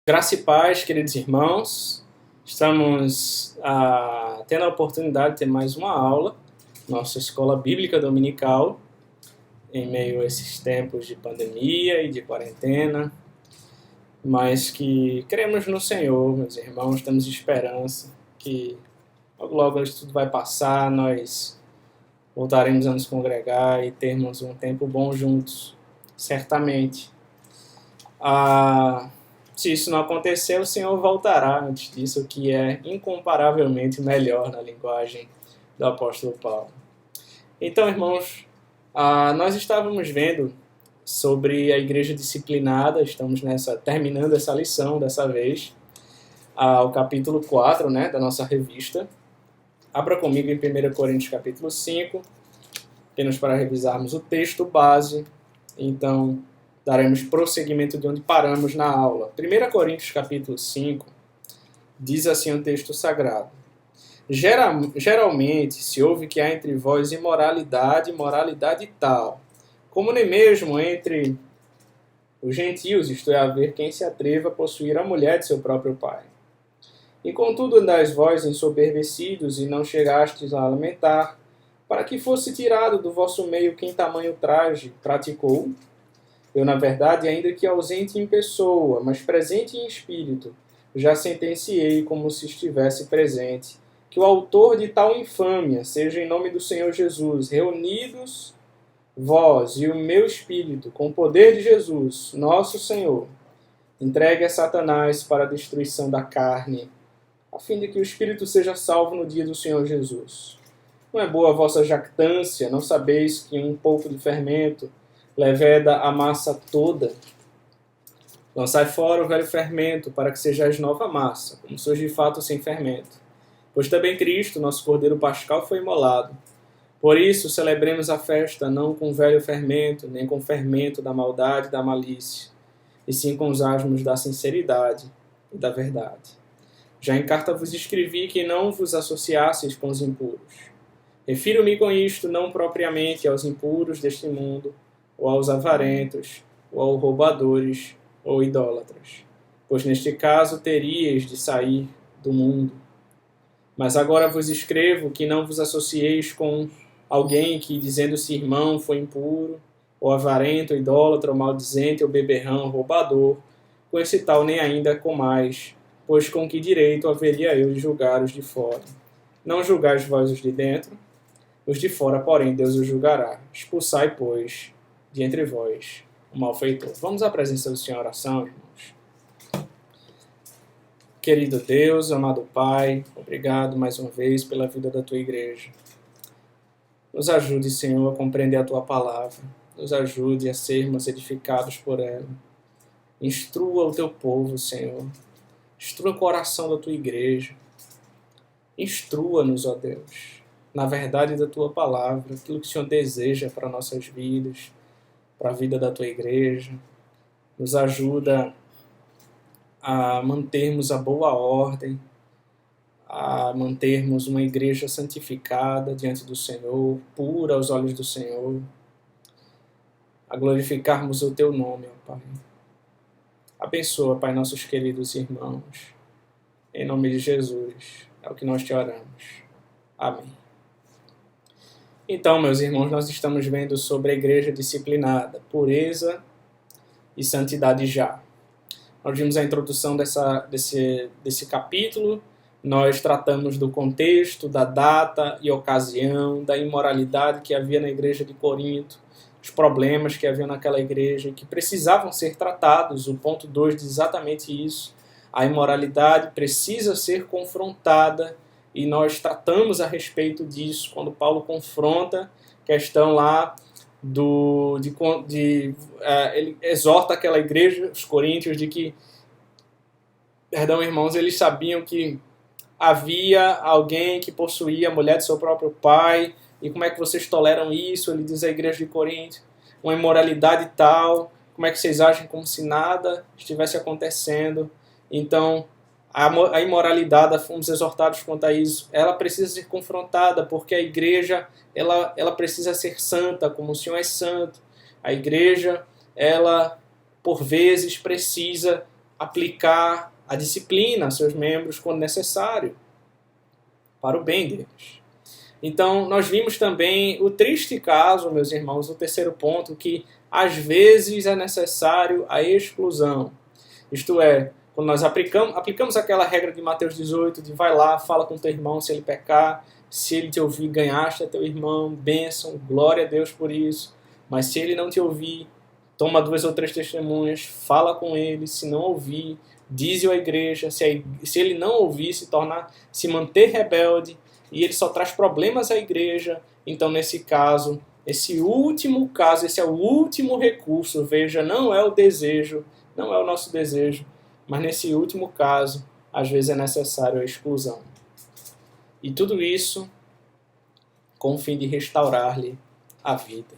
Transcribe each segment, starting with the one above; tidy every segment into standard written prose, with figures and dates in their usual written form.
Graça e paz, queridos irmãos. Estamos tendo a oportunidade de ter mais uma aula, nossa escola bíblica dominical, em meio a esses tempos de pandemia e de quarentena, mas que cremos no Senhor, meus irmãos, temos esperança que logo logo isso tudo vai passar, nós voltaremos a nos congregar e termos um tempo bom juntos, certamente. Se isso não acontecer, o Senhor voltará antes disso, o que é incomparavelmente melhor na linguagem do apóstolo Paulo. Então, irmãos, nós estávamos vendo sobre a igreja disciplinada, estamos terminando essa lição dessa vez, o capítulo 4, da nossa revista. Abra comigo em 1 Coríntios capítulo 5, apenas para revisarmos o texto base. Então, daremos prosseguimento de onde paramos na aula. 1 Coríntios capítulo 5 diz assim o texto sagrado: Geralmente se ouve que há entre vós imoralidade, moralidade tal, como nem mesmo entre os gentios, isto é, haver quem se atreva a possuir a mulher de seu próprio pai. E contudo andais vós ensoberbecidos, e não chegastes a lamentar, para que fosse tirado do vosso meio quem tamanho traje praticou. Eu, na verdade, ainda que ausente em pessoa, mas presente em espírito, já sentenciei como se estivesse presente, que o autor de tal infâmia seja em nome do Senhor Jesus, reunidos vós e o meu espírito, com o poder de Jesus, nosso Senhor, entregue a Satanás para a destruição da carne, a fim de que o espírito seja salvo no dia do Senhor Jesus. Não é boa a vossa jactância, não sabeis que um pouco de fermento leveda a massa toda? Lançai fora o velho fermento, para que sejais nova massa, como sois de fato sem fermento. Pois também Cristo, nosso Cordeiro Pascal, foi imolado. Por isso, celebremos a festa não com velho fermento, nem com fermento da maldade e da malícia, e sim com os asmos da sinceridade e da verdade. Já em carta vos escrevi que não vos associasseis com os impuros. Refiro-me com isto não propriamente aos impuros deste mundo, ou aos avarentos, ou aos roubadores, ou idólatras, pois neste caso teríeis de sair do mundo. Mas agora vos escrevo que não vos associeis com alguém que, dizendo-se irmão, foi impuro, ou avarento, ou idólatra, ou maldizente, ou beberrão, ou roubador, com esse tal nem ainda com mais, pois com que direito haveria eu de julgar os de fora? Não julgais vós os de dentro? Os de fora, porém, Deus os julgará. Expulsai, pois, de entre vós o malfeitor. Vamos à presença do Senhor em oração, irmãos. Querido Deus, amado Pai, obrigado mais uma vez pela vida da Tua igreja. Nos ajude, Senhor, a compreender a Tua palavra. Nos ajude a sermos edificados por ela. Instrua o Teu povo, Senhor. Instrua o coração da Tua igreja. Instrua-nos, ó Deus, na verdade da Tua palavra, aquilo que o Senhor deseja para nossas vidas, para a vida da Tua igreja. Nos ajuda a mantermos a boa ordem, a mantermos uma igreja santificada diante do Senhor, pura aos olhos do Senhor, a glorificarmos o Teu nome, ó Pai. Abençoa, Pai, nossos queridos irmãos. Em nome de Jesus, é o que nós te oramos. Amém. Então, meus irmãos, nós estamos vendo sobre a igreja disciplinada, pureza e santidade já. Nós vimos a introdução desse capítulo, nós tratamos do contexto, da data e ocasião, da imoralidade que havia na igreja de Corinto, os problemas que havia naquela igreja que precisavam ser tratados. O ponto 2 diz exatamente isso. A imoralidade precisa ser confrontada, e nós tratamos a respeito disso quando Paulo confronta a questão lá ele exorta aquela igreja, os coríntios, de que, irmãos, eles sabiam que havia alguém que possuía a mulher de seu próprio pai, e como é que vocês toleram isso? Ele diz à igreja de Corinto, uma imoralidade tal, como é que vocês agem como se nada estivesse acontecendo? Então, a imoralidade, fomos exortados quanto a isso, ela precisa ser confrontada, porque a igreja ela precisa ser santa, como o Senhor é santo. A igreja, ela, por vezes, precisa aplicar a disciplina a seus membros quando necessário, para o bem deles. Então, nós vimos também o triste caso, meus irmãos, o terceiro ponto, que às vezes é necessário a exclusão. Isto é, quando nós aplicamos aquela regra de Mateus 18, de vai lá, fala com teu irmão se ele pecar, se ele te ouvir, ganhaste a teu irmão, bênção, glória a Deus por isso. Mas se ele não te ouvir, toma 2 ou 3 testemunhas, fala com ele, se não ouvir, dize-o à igreja, se ele não ouvir, se manter rebelde, e ele só traz problemas à igreja, então nesse caso, esse é o último recurso, veja, não é o desejo, não é o nosso desejo, mas nesse último caso, às vezes é necessário a exclusão. E tudo isso com o fim de restaurar-lhe a vida.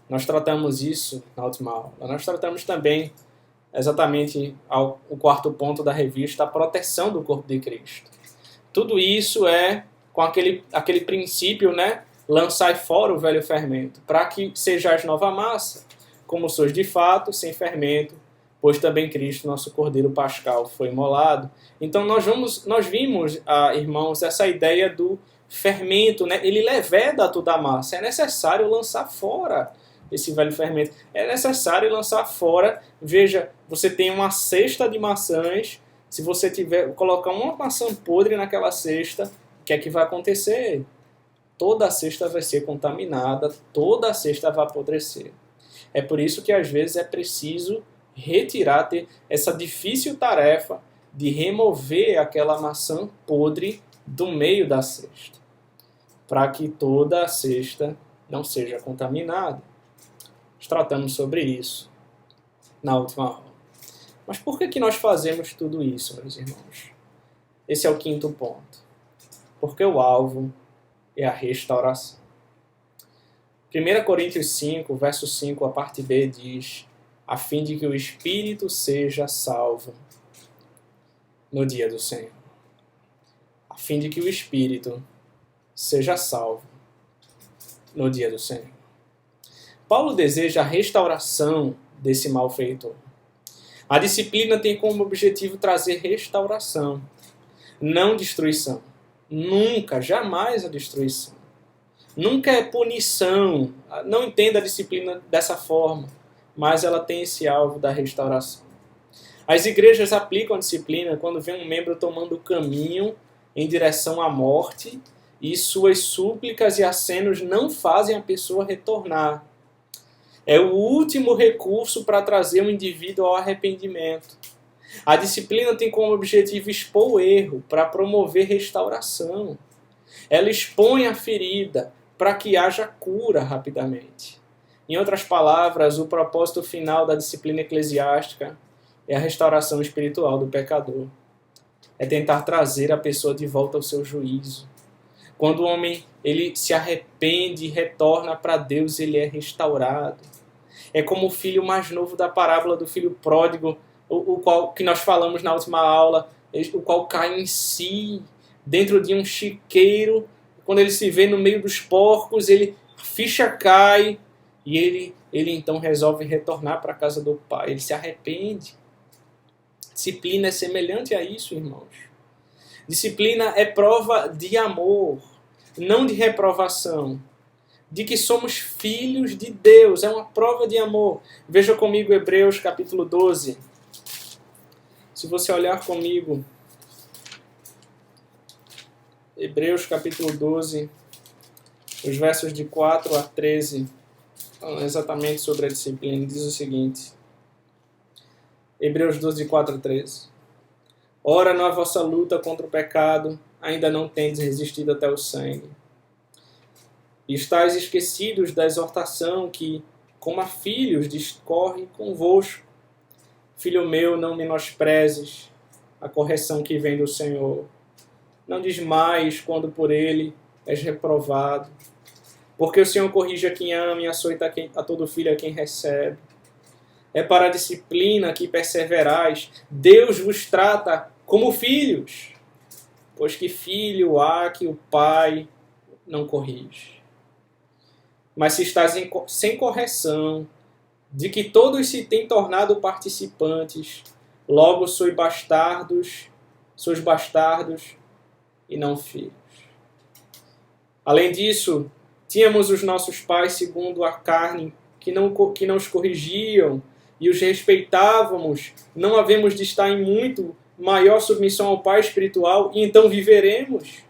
Nós tratamos isso na última aula. Nós tratamos também exatamente o quarto ponto da revista, a proteção do corpo de Cristo. Tudo isso é com aquele princípio, né? Lançai fora o velho fermento, para que sejais nova massa, como sois de fato, sem fermento, pois também Cristo, nosso Cordeiro Pascal, foi imolado. Então nós vimos, irmãos, essa ideia do fermento, né? Ele leveda toda a massa. É necessário lançar fora esse velho fermento. É necessário lançar fora. Veja, você tem uma cesta de maçãs. Se você colocar uma maçã podre naquela cesta, o que é que vai acontecer? Toda a cesta vai ser contaminada, toda a cesta vai apodrecer. É por isso que às vezes é preciso ter essa difícil tarefa de remover aquela maçã podre do meio da cesta, para que toda a cesta não seja contaminada. Nós tratamos sobre isso na última aula. Mas por que nós fazemos tudo isso, meus irmãos? Esse é o quinto ponto. Porque o alvo é a restauração. 1 Coríntios 5, verso 5, a parte B diz: a fim de que o espírito seja salvo no dia do Senhor. A fim de que o espírito seja salvo no dia do Senhor. Paulo deseja a restauração desse malfeitor. A disciplina tem como objetivo trazer restauração, não destruição. Nunca, jamais a destruição. Nunca é punição. Não entenda a disciplina dessa forma, mas ela tem esse alvo da restauração. As igrejas aplicam a disciplina quando vê um membro tomando o caminho em direção à morte e suas súplicas e acenos não fazem a pessoa retornar. É o último recurso para trazer o indivíduo ao arrependimento. A disciplina tem como objetivo expor o erro para promover restauração. Ela expõe a ferida para que haja cura rapidamente. Em outras palavras, o propósito final da disciplina eclesiástica é a restauração espiritual do pecador. É tentar trazer a pessoa de volta ao seu juízo. Quando o homem ele se arrepende e retorna para Deus, ele é restaurado. É como o filho mais novo da parábola do filho pródigo, o qual que nós falamos na última aula, o qual cai em si, dentro de um chiqueiro. Quando ele se vê no meio dos porcos, a ficha cai e ele então resolve retornar para a casa do pai. Ele se arrepende. Disciplina é semelhante a isso, irmãos. Disciplina é prova de amor, não de reprovação. De que somos filhos de Deus. É uma prova de amor. Veja comigo Hebreus capítulo 12. Se você olhar comigo, Hebreus capítulo 12, os versos de 4 a 13, falam exatamente sobre a disciplina. Diz o seguinte, Hebreus 12, de 4 a 13. Ora, na vossa luta contra o pecado, ainda não tendes resistido até o sangue. E estáis esquecidos da exortação que, como a filhos, discorre convosco. Filho meu, não menosprezes a correção que vem do Senhor. Não desmaies quando por ele és reprovado. Porque o Senhor corrige a quem ama e açoita a todo filho a quem recebe. É para a disciplina que perseverais. Deus vos trata como filhos. Pois que filho há que o pai não corrige. Mas se estás sem correção, de que todos se têm tornado participantes, Logo sois bastardos e não filhos. Além disso, tínhamos os nossos pais segundo a carne, que não os corrigiam e os respeitávamos. Não havemos de estar em muito maior submissão ao Pai espiritual, e então viveremos?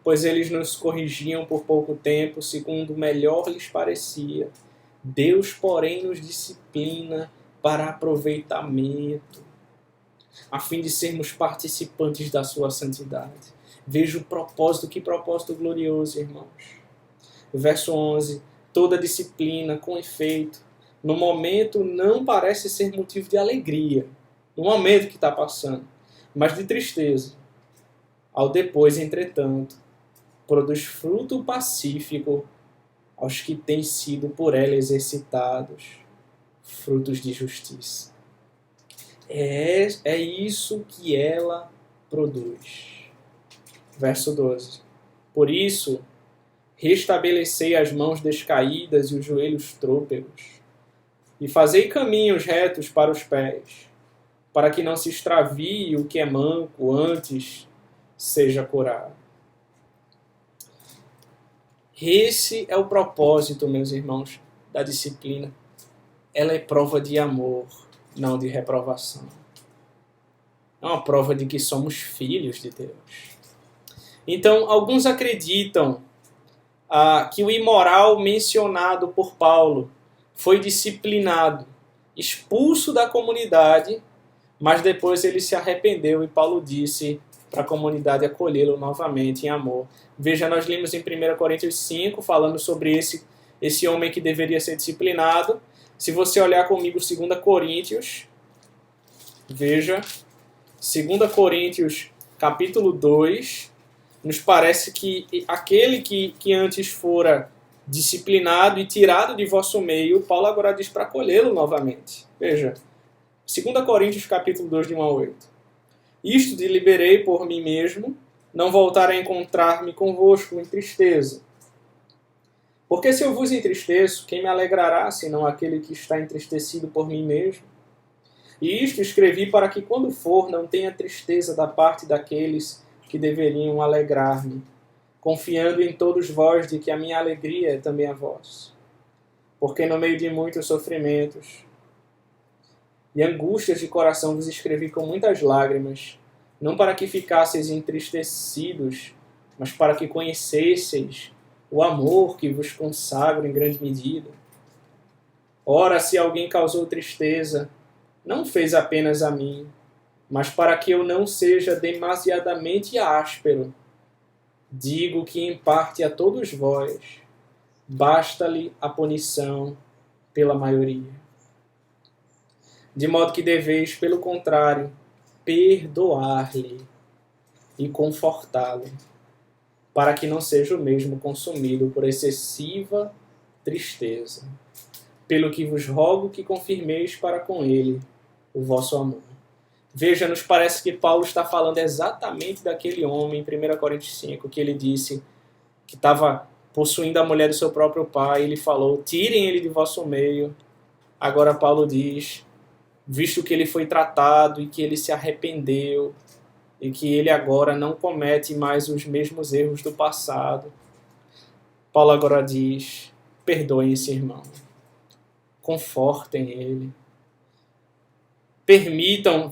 Pois eles nos corrigiam por pouco tempo, segundo melhor lhes parecia. Deus, porém, nos disciplina para aproveitamento, a fim de sermos participantes da sua santidade. Veja o propósito, que propósito glorioso, irmãos. Verso 11. Toda disciplina, com efeito, no momento não parece ser motivo de alegria, no momento que está passando, mas de tristeza. Ao depois, entretanto, produz fruto pacífico aos que têm sido por ela exercitados, frutos de justiça. É isso que ela produz. Verso 12. Por isso, restabelecei as mãos descaídas e os joelhos trôpegos, e fazei caminhos retos para os pés, para que não se extravie o que é manco, antes seja curado. Esse é o propósito, meus irmãos, da disciplina. Ela é prova de amor, não de reprovação. É uma prova de que somos filhos de Deus. Então, alguns acreditam que o imoral mencionado por Paulo foi disciplinado, expulso da comunidade, mas depois ele se arrependeu e Paulo disse para a comunidade acolhê-lo novamente em amor. Veja, nós lemos em 1 Coríntios 5, falando sobre esse homem que deveria ser disciplinado. Se você olhar comigo 2 Coríntios, veja, 2 Coríntios capítulo 2, nos parece que aquele que antes fora disciplinado e tirado de vosso meio, Paulo agora diz para acolhê-lo novamente. Veja, 2 Coríntios capítulo 2, de 1 a 8. Isto deliberei por mim mesmo, não voltar a encontrar-me convosco em tristeza. Porque se eu vos entristeço, quem me alegrará, senão aquele que está entristecido por mim mesmo? E isto escrevi para que, quando for, não tenha tristeza da parte daqueles que deveriam alegrar-me, confiando em todos vós de que a minha alegria é também a vossa. Porque no meio de muitos sofrimentos e angústias de coração vos escrevi com muitas lágrimas, não para que ficasseis entristecidos, mas para que conhecesseis o amor que vos consagra em grande medida. Ora, se alguém causou tristeza, não fez apenas a mim, mas para que eu não seja demasiadamente áspero, digo que em parte a todos vós basta-lhe a punição pela maioria. De modo que deveis, pelo contrário, perdoar-lhe e confortá-lo, para que não seja o mesmo consumido por excessiva tristeza. Pelo que vos rogo que confirmeis para com ele o vosso amor. Veja, nos parece que Paulo está falando exatamente daquele homem, em 1 Coríntios 5, que ele disse que estava possuindo a mulher do seu próprio pai. Ele falou, tirem ele de vosso meio. Agora Paulo diz, visto que ele foi tratado e que ele se arrependeu, e que ele agora não comete mais os mesmos erros do passado, Paulo agora diz, perdoem esse irmão, confortem ele, permitam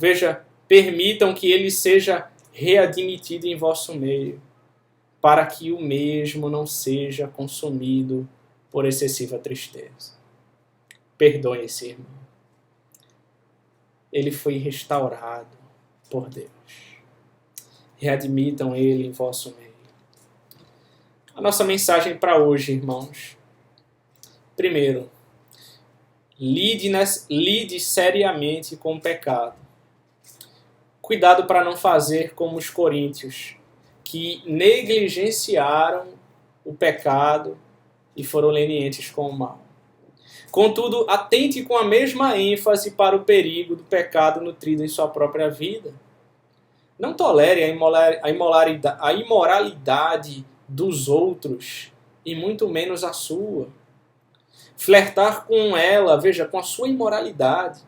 que ele seja readmitido em vosso meio, para que o mesmo não seja consumido por excessiva tristeza. Perdoem esse irmão. Ele foi restaurado por Deus. Readmitam ele em vosso meio. A nossa mensagem para hoje, irmãos. Primeiro, lide seriamente com o pecado. Cuidado para não fazer como os coríntios, que negligenciaram o pecado e foram lenientes com o mal. Contudo, atente com a mesma ênfase para o perigo do pecado nutrido em sua própria vida. Não tolere a imoralidade dos outros e muito menos a sua. Flertar com ela, veja, com a sua imoralidade,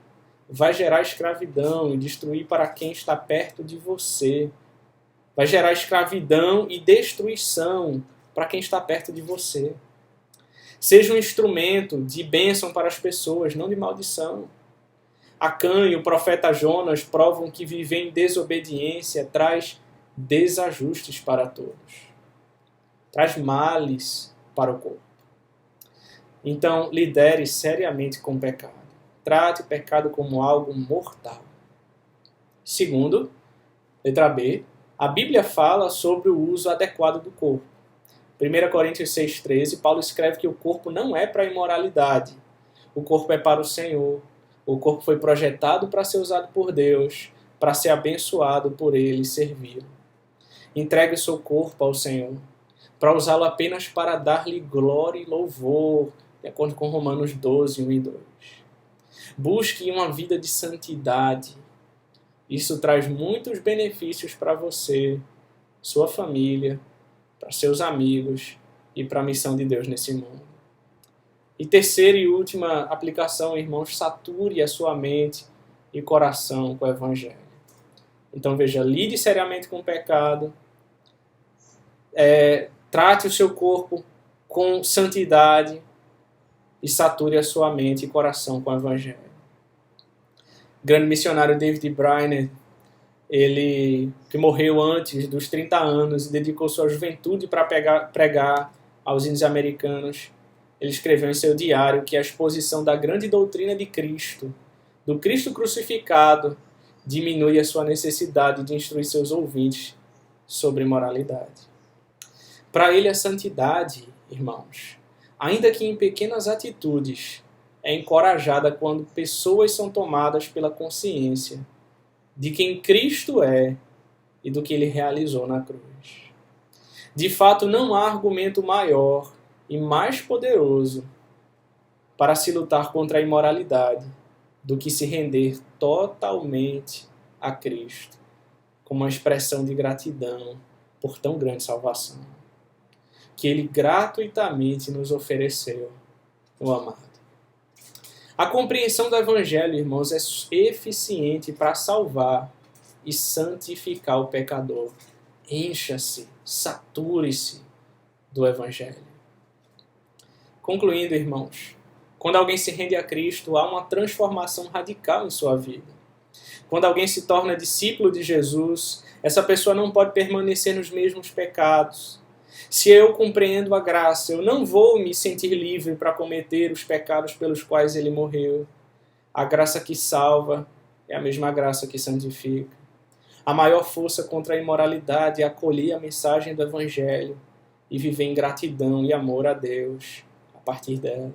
vai gerar escravidão e destruir para quem está perto de você. Vai gerar escravidão e destruição para quem está perto de você. Seja um instrumento de bênção para as pessoas, não de maldição. Acã e o profeta Jonas provam que viver em desobediência traz desajustes para todos. Traz males para o corpo. Então, lidere seriamente com o pecado. Trate o pecado como algo mortal. Segundo, letra B, a Bíblia fala sobre o uso adequado do corpo. 1 Coríntios 6,13, Paulo escreve que o corpo não é para a imoralidade. O corpo é para o Senhor. O corpo foi projetado para ser usado por Deus, para ser abençoado por Ele e servi-lo. Entregue o seu corpo ao Senhor, para usá-lo apenas para dar-lhe glória e louvor, de acordo com Romanos 12, 1 e 2. Busque uma vida de santidade. Isso traz muitos benefícios para você, sua família, para seus amigos e para a missão de Deus nesse mundo. E terceira e última aplicação, irmãos, sature a sua mente e coração com o Evangelho. Então veja, lide seriamente com o pecado, trate o seu corpo com santidade e sature a sua mente e coração com o Evangelho. O grande missionário David Brainerd, ele que morreu antes dos 30 anos e dedicou sua juventude para pregar aos índios americanos, ele escreveu em seu diário que a exposição da grande doutrina de Cristo, do Cristo crucificado, diminui a sua necessidade de instruir seus ouvintes sobre moralidade. Para ele, a santidade, irmãos, ainda que em pequenas atitudes, é encorajada quando pessoas são tomadas pela consciência de quem Cristo é e do que Ele realizou na cruz. De fato, não há argumento maior e mais poderoso para se lutar contra a imoralidade do que se render totalmente a Cristo, como uma expressão de gratidão por tão grande salvação, que Ele gratuitamente nos ofereceu, o amado. A compreensão do Evangelho, irmãos, é eficiente para salvar e santificar o pecador. Encha-se, sature-se do Evangelho. Concluindo, irmãos, quando alguém se rende a Cristo, há uma transformação radical em sua vida. Quando alguém se torna discípulo de Jesus, essa pessoa não pode permanecer nos mesmos pecados. Se eu compreendo a graça, eu não vou me sentir livre para cometer os pecados pelos quais Ele morreu. A graça que salva é a mesma graça que santifica. A maior força contra a imoralidade é acolher a mensagem do Evangelho e viver em gratidão e amor a Deus a partir dela.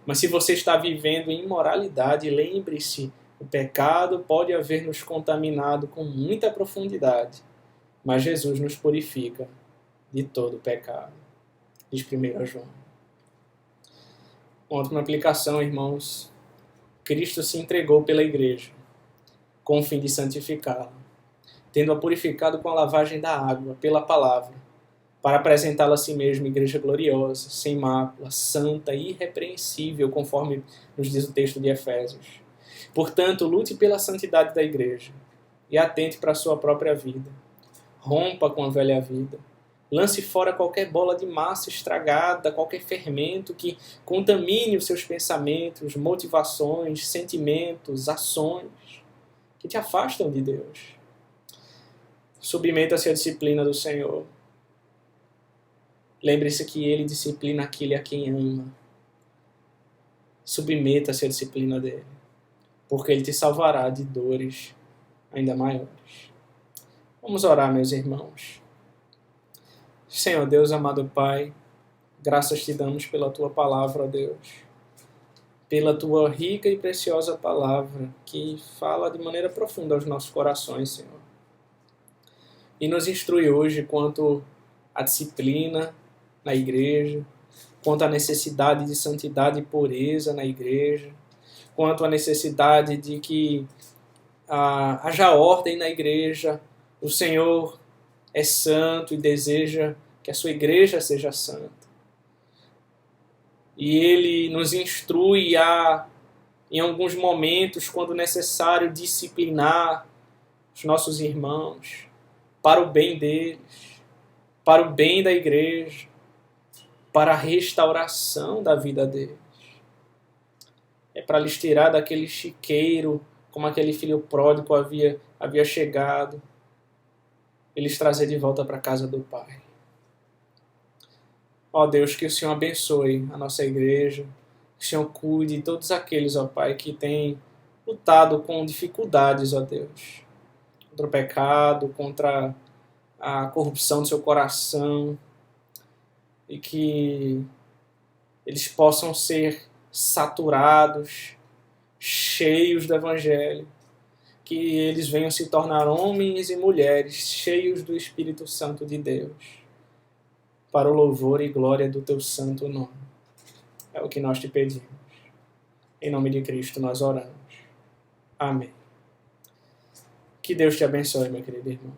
Mas se você está vivendo em imoralidade, lembre-se, o pecado pode haver nos contaminado com muita profundidade, mas Jesus nos purifica de todo o pecado. Diz 1 João. Uma última aplicação, irmãos. Cristo se entregou pela igreja, com o fim de santificá-la, tendo-a purificado com a lavagem da água, pela palavra, para apresentá-la a si mesmo, igreja gloriosa, sem mácula, santa e irrepreensível, conforme nos diz o texto de Efésios. Portanto, lute pela santidade da igreja e atente para a sua própria vida. Rompa com a velha vida. Lance fora qualquer bola de massa estragada, qualquer fermento que contamine os seus pensamentos, motivações, sentimentos, ações que te afastam de Deus. Submeta-se à disciplina do Senhor. Lembre-se que Ele disciplina aquele a quem ama. Submeta-se à disciplina dEle, porque Ele te salvará de dores ainda maiores. Vamos orar, meus irmãos. Senhor Deus, amado Pai, graças te damos pela Tua palavra, ó Deus, pela Tua rica e preciosa palavra que fala de maneira profunda aos nossos corações, Senhor. E nos instrui hoje quanto à disciplina na igreja, quanto à necessidade de santidade e pureza na igreja, quanto à necessidade de que haja ordem na igreja. O Senhor é santo e deseja que a sua igreja seja santa. E Ele nos instrui a em alguns momentos, quando necessário, disciplinar os nossos irmãos, para o bem deles, para o bem da igreja, para a restauração da vida deles. É para lhes tirar daquele chiqueiro, como aquele filho pródigo havia chegado, e lhes trazer de volta para a casa do Pai. Ó Deus, que o Senhor abençoe a nossa igreja, que o Senhor cuide de todos aqueles, ó Pai, que têm lutado com dificuldades, ó Deus, contra o pecado, contra a corrupção do seu coração, e que eles possam ser saturados, cheios do Evangelho, que eles venham se tornar homens e mulheres cheios do Espírito Santo de Deus, para o louvor e glória do teu santo nome. É o que nós te pedimos. Em nome de Cristo nós oramos. Amém. Que Deus te abençoe, meu querido irmão.